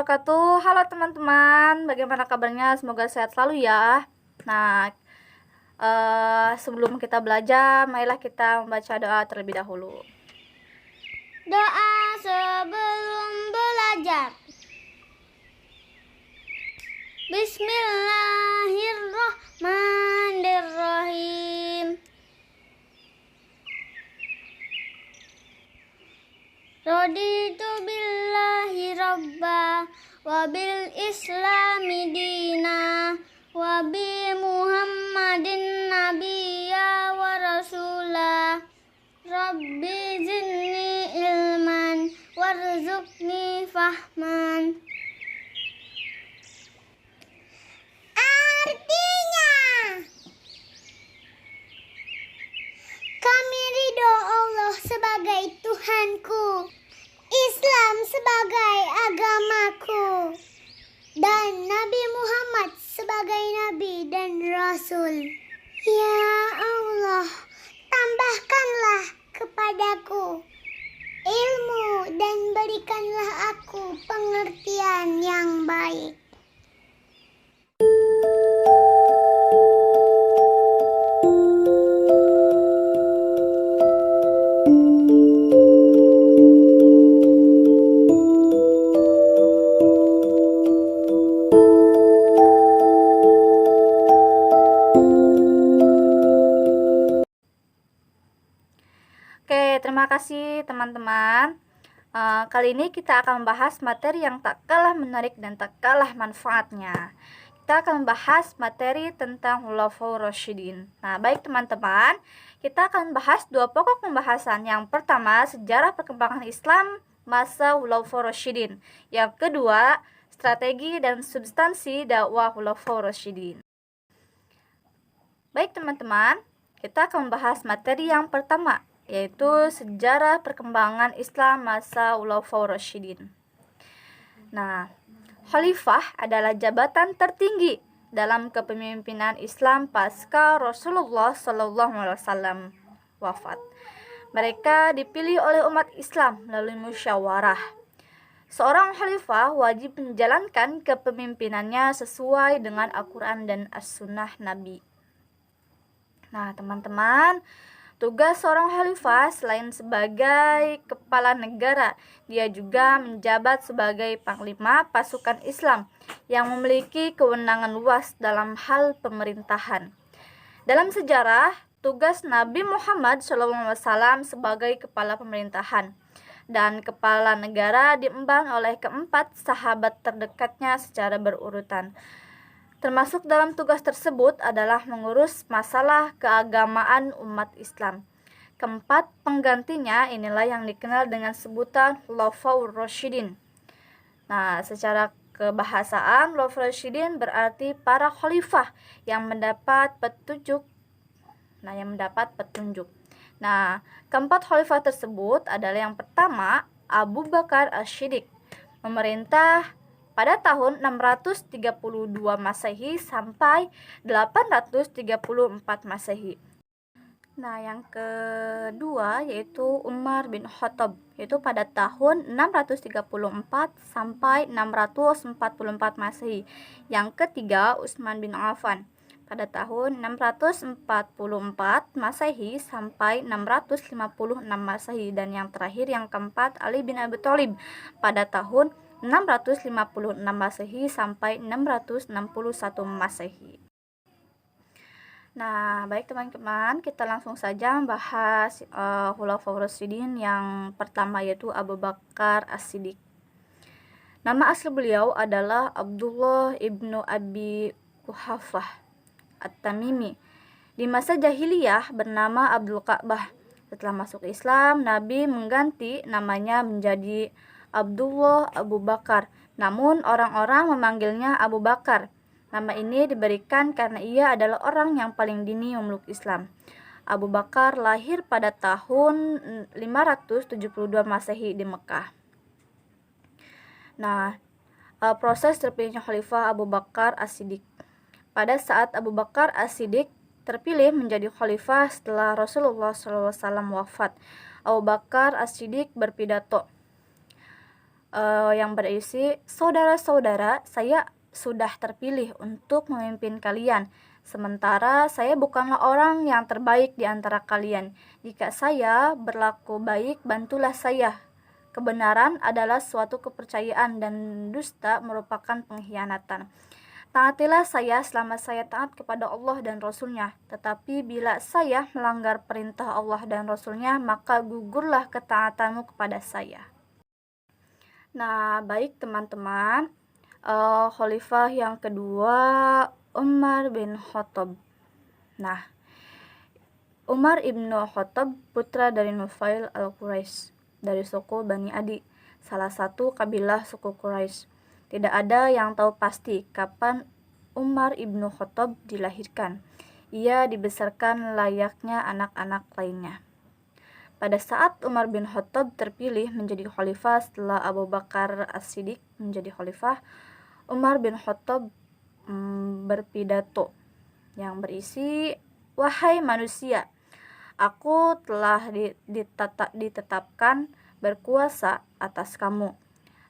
wabarakatuh. Halo teman-teman, bagaimana kabarnya? Semoga sehat selalu ya. Nah, sebelum kita belajar, marilah kita membaca doa terlebih dahulu. Doa sebelum belajar. Bismillahirrahmanirrahim. Raditu billahi rabba wa bil islami dina wa bi muhammadin nabiyya wa rasulah. Rabbi zidni ilman warzuqni fahman. Artinya, kami ridho Allah sebagai Tuhanku, Islam sebagai agamaku, dan Nabi Muhammad sebagai Nabi dan Rasul. Ya Allah, tambahkanlah kepadaku ilmu dan berikanlah aku pengertian yang baik. Oke, terima kasih teman-teman. Kali ini kita akan membahas materi yang tak kalah menarik dan tak kalah manfaatnya. Kita akan membahas materi tentang Khulafaur Rasyidin. Nah, baik teman-teman, kita akan bahas dua pokok pembahasan. Yang pertama, sejarah perkembangan Islam masa Khulafaur Rasyidin. Yang kedua, strategi dan substansi dakwah Khulafaur Rasyidin. Baik teman-teman, kita akan membahas materi yang pertama, yaitu sejarah perkembangan Islam masa Khulafaur Rasyidin. Nah, Khalifah adalah jabatan tertinggi dalam kepemimpinan Islam pasca Rasulullah SAW wafat. Mereka dipilih oleh umat Islam melalui musyawarah. Seorang khalifah wajib menjalankan kepemimpinannya sesuai dengan Al-Quran dan As-Sunnah Nabi. Nah, teman-teman, tugas seorang khalifah selain sebagai kepala negara, dia juga menjabat sebagai panglima pasukan Islam yang memiliki kewenangan luas dalam hal pemerintahan. Dalam sejarah, tugas Nabi Muhammad SAW sebagai kepala pemerintahan dan kepala negara diemban oleh keempat sahabat terdekatnya secara berurutan. Termasuk dalam tugas tersebut adalah mengurus masalah keagamaan umat Islam. Keempat penggantinya inilah yang dikenal dengan sebutan Khulafaur Rasyidin. Nah, secara kebahasaan, Khulafaur Rasyidin berarti para khalifah yang mendapat petunjuk. Nah, keempat khalifah tersebut adalah yang pertama, Abu Bakar As-Siddiq, memerintah pada tahun 632 Masehi sampai 834 Masehi. Nah, yang kedua yaitu Umar bin Khattab, yaitu pada tahun 634 sampai 644 Masehi. Yang ketiga Utsman bin Affan pada tahun 644 Masehi sampai 656 Masehi, dan yang terakhir yang keempat Ali bin Abi Thalib pada tahun 656 Masehi sampai 661 Masehi. Nah, baik teman-teman, kita langsung saja membahas Khulafaur Rasyidin yang pertama, yaitu Abu Bakar As-Siddiq. Nama asli beliau adalah Abdullah ibnu Abi Quhafah At-Tamimi. Di masa jahiliyah bernama Abdul Ka'bah. Setelah masuk Islam, Nabi mengganti namanya menjadi Abdullah Abu Bakar. Namun orang-orang memanggilnya Abu Bakar. Nama ini diberikan karena ia adalah orang yang paling dini memeluk Islam. Abu Bakar lahir pada tahun 572 Masehi di Mekah. Nah, proses terpilihnya Khalifah Abu Bakar As-Siddiq. Pada saat Abu Bakar As-Siddiq terpilih menjadi khalifah setelah Rasulullah SAW wafat, Abu Bakar As-Siddiq berpidato. yang berisi, "Saudara-saudara, saya sudah terpilih untuk memimpin kalian. Sementara saya bukanlah orang yang terbaik di antara kalian. Jika saya berlaku baik, bantulah saya. Kebenaran adalah suatu kepercayaan dan dusta merupakan pengkhianatan. Taatilah saya selama saya taat kepada Allah dan Rasul-Nya. Tetapi bila saya melanggar perintah Allah dan Rasul-Nya, maka gugurlah ketaatanmu kepada saya." Nah, baik teman-teman, khalifah yang kedua Umar bin Khattab. Nah, Umar ibnu Khattab putra dari Nufail al-Quraisy dari suku Bani Adi, salah satu kabilah suku Quraisy. Tidak ada yang tahu pasti kapan Umar ibnu Khattab dilahirkan. Ia dibesarkan layaknya anak-anak lainnya. Pada saat Umar bin Khattab terpilih menjadi khalifah setelah Abu Bakar As-Siddiq menjadi khalifah, Umar bin Khattab berpidato yang berisi, "Wahai manusia, aku telah ditetapkan berkuasa atas kamu.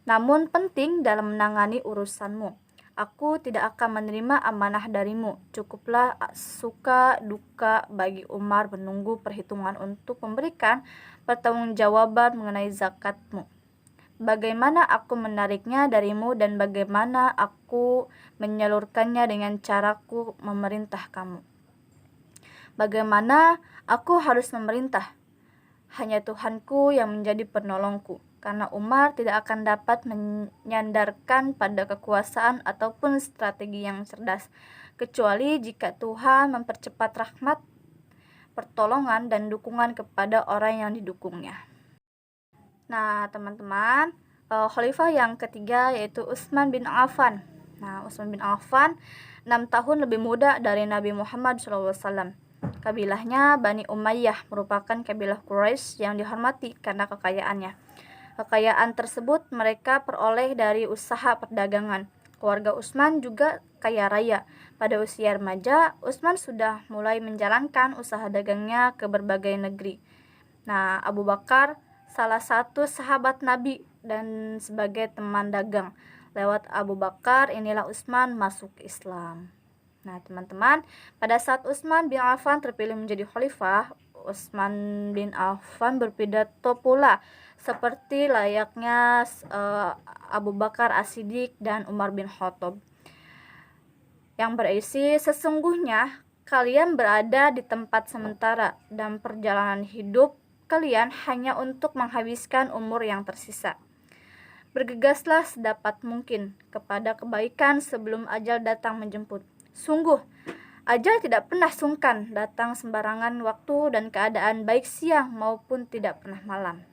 Namun penting dalam menangani urusanmu. Aku tidak akan menerima amanah darimu. Cukuplah suka duka bagi Umar menunggu perhitungan untuk memberikan pertanggungjawaban mengenai zakatmu. Bagaimana aku menariknya darimu dan bagaimana aku menyalurkannya dengan caraku memerintah kamu. Bagaimana aku harus memerintah? Hanya Tuhanku yang menjadi penolongku. Karena Umar tidak akan dapat menyandarkan pada kekuasaan ataupun strategi yang cerdas, kecuali jika Tuhan mempercepat rahmat, pertolongan, dan dukungan kepada orang yang didukungnya." Nah, teman-teman, khalifah yang ketiga yaitu Utsman bin Affan. Nah, Utsman bin Affan 6 tahun lebih muda dari Nabi Muhammad SAW. Kabilahnya Bani Umayyah, merupakan kabilah Quraisy yang dihormati karena kekayaannya. Kekayaan tersebut mereka peroleh dari usaha perdagangan. Keluarga Utsman juga kaya raya. Pada usia remaja, Utsman sudah mulai menjalankan usaha dagangnya ke berbagai negeri. Nah, Abu Bakar salah satu sahabat Nabi dan sebagai teman dagang. Lewat Abu Bakar inilah Utsman masuk Islam. Nah, teman-teman, pada saat Utsman bin Affan terpilih menjadi khalifah, Utsman bin Affan berpidato pula seperti layaknya Abu Bakar As-Siddiq dan Umar bin Khattab, yang berisi, "Sesungguhnya kalian berada di tempat sementara dan perjalanan hidup kalian hanya untuk menghabiskan umur yang tersisa. Bergegaslah sedapat mungkin kepada kebaikan sebelum ajal datang menjemput. Sungguh, ajal tidak pernah sungkan datang sembarangan waktu dan keadaan baik siang maupun tidak pernah malam.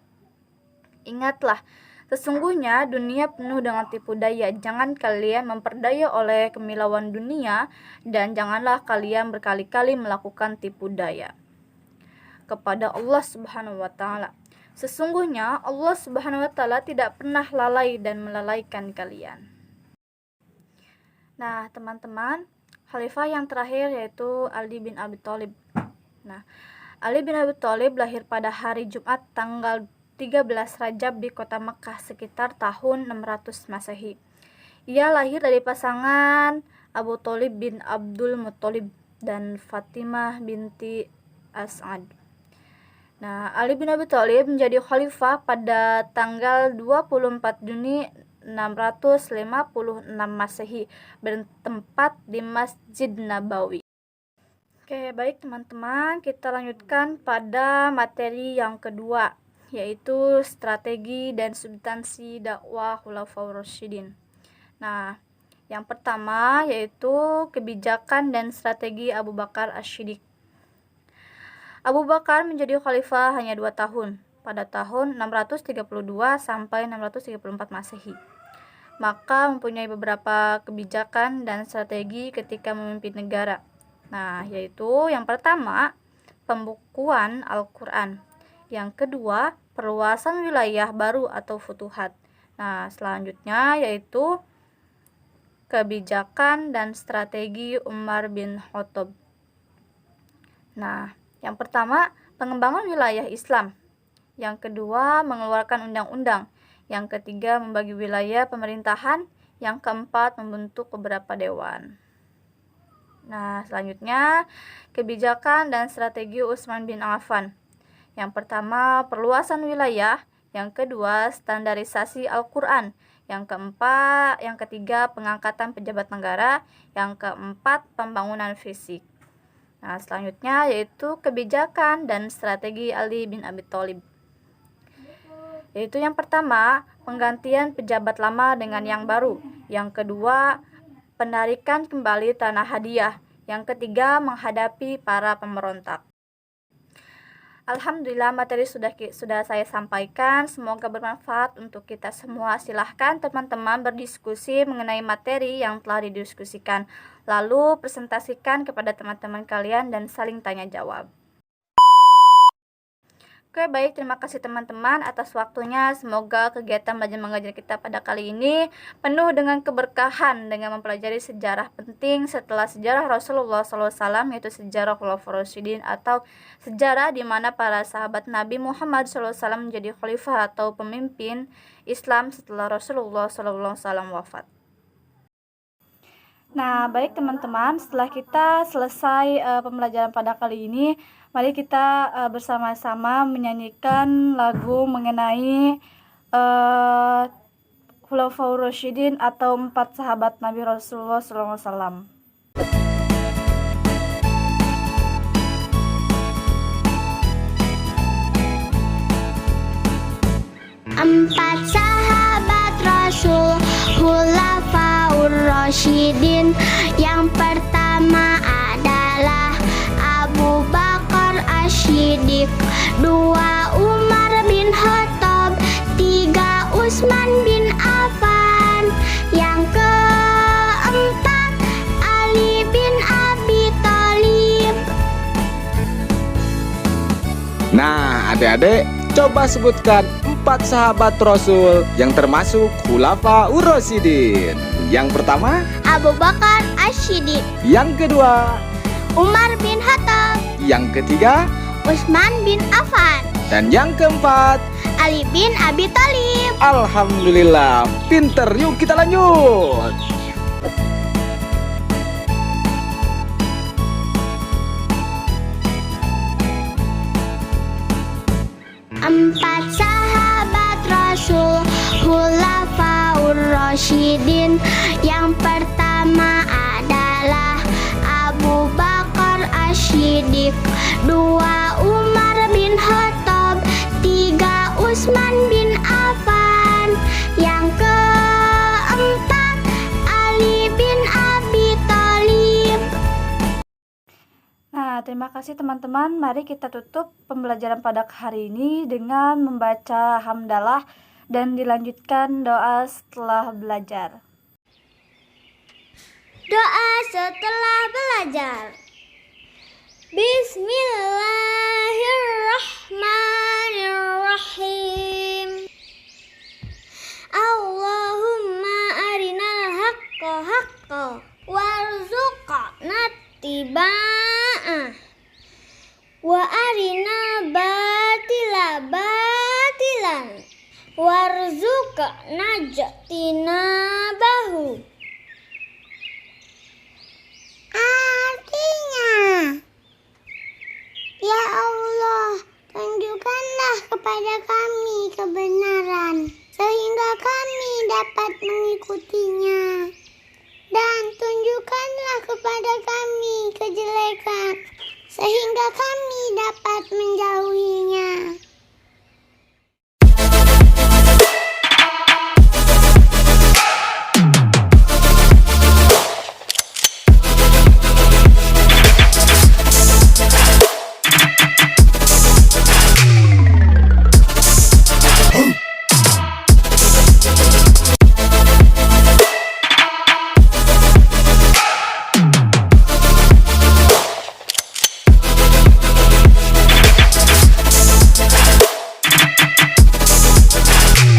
Ingatlah, sesungguhnya dunia penuh dengan tipu daya. Jangan kalian memperdaya oleh kemilauan dunia dan janganlah kalian berkali-kali melakukan tipu daya kepada Allah Subhanahu wa taala. Sesungguhnya Allah Subhanahu wa taala tidak pernah lalai dan melalaikan kalian." Nah, teman-teman, khalifah yang terakhir yaitu Ali bin Abi Thalib. Nah, Ali bin Abi Thalib lahir pada hari Jumat tanggal 13 Rajab di kota Mekah sekitar tahun 600 Masehi. Ia lahir dari pasangan Abu Thalib bin Abdul Muthalib dan Fatimah binti As'ad. Nah, Ali bin Abi Thalib menjadi khalifah pada tanggal 24 Juni 656 Masehi bertempat di Masjid Nabawi. Oke, baik teman-teman, kita lanjutkan pada materi yang kedua, yaitu strategi dan substansi dakwah Khulafaur Rasyidin. Nah, yang pertama yaitu kebijakan dan strategi Abu Bakar As-Siddiq. Abu Bakar menjadi khalifah hanya 2 tahun, pada tahun 632 sampai 634 Masehi. Maka mempunyai beberapa kebijakan dan strategi ketika memimpin negara. Nah, yaitu yang pertama, pembukuan Al-Quran. Yang kedua, perluasan wilayah baru atau futuhat. Nah, selanjutnya yaitu kebijakan dan strategi Umar bin Khattab. Nah, yang pertama, pengembangan wilayah Islam. Yang kedua, mengeluarkan undang-undang. Yang ketiga, membagi wilayah pemerintahan. Yang keempat, membentuk beberapa dewan. Nah, selanjutnya, kebijakan dan strategi Utsman bin Affan. Yang pertama, perluasan wilayah. Yang kedua, standarisasi Al-Quran. Yang ketiga, pengangkatan pejabat negara. Yang keempat, pembangunan fisik. Nah, selanjutnya yaitu kebijakan dan strategi Ali bin Abi Thalib. Yaitu yang pertama, penggantian pejabat lama dengan yang baru. Yang kedua, penarikan kembali tanah hadiah. Yang ketiga, menghadapi para pemberontak. Alhamdulillah, materi sudah saya sampaikan. Semoga bermanfaat untuk kita semua. Silahkan teman-teman berdiskusi mengenai materi yang telah didiskusikan. Lalu presentasikan kepada teman-teman kalian dan saling tanya jawab. Oke, baik, terima kasih teman-teman atas waktunya. Semoga kegiatan belajar mengajar kita pada kali ini penuh dengan keberkahan dengan mempelajari sejarah penting setelah sejarah Rasulullah SAW, yaitu sejarah Khulafaur Rasyidin atau sejarah di mana para sahabat Nabi Muhammad SAW menjadi khalifah atau pemimpin Islam setelah Rasulullah SAW wafat. Nah, baik teman-teman, setelah kita selesai pembelajaran pada kali ini, mari kita bersama-sama menyanyikan lagu mengenai Khulafaur Rasyidin atau 4 sahabat Nabi Rasulullah SAW. Empat sahabat Rasul Khulafaur Rasyidin. Yang pertama adalah Abu Bakar As-Siddiq, 2 Umar bin Khattab, 3 Utsman bin Affan. Yang keempat Ali bin Abi Thalib. Nah, adik-adik, coba sebutkan 4 sahabat Rasul yang termasuk Khulafaur Rasyidin. Yang pertama, Abu Bakar As-Siddiq. yang kedua, Umar bin Khattab. yang ketiga, Utsman bin Affan. dan yang keempat. Ali bin Abi Thalib. Alhamdulillah, pinter. Yuk kita lanjut. Empat sahabat Rasul Khulafaur Rasyidin. Yang pertama adalah Abu Bakar As-Siddiq, 2 Umar bin Khattab, 3 Utsman bin Affan. Yang keempat Ali bin Abi Thalib. Nah, terima kasih teman-teman. Mari kita tutup pembelajaran pada hari ini dengan membaca hamdalah dan dilanjutkan doa setelah belajar. Doa setelah belajar. Bismillahirrahmanirrahim. Allahumma arinal haqqa haqqa warzuqna ittiba'ah wa arinal batila batilan warzuqna ijtinabahu. Artinya, ya Allah, tunjukkanlah kepada kami kebenaran, sehingga kami dapat mengikutinya. Dan tunjukkanlah kepada kami kejelekan, sehingga kami dapat menjauhinya.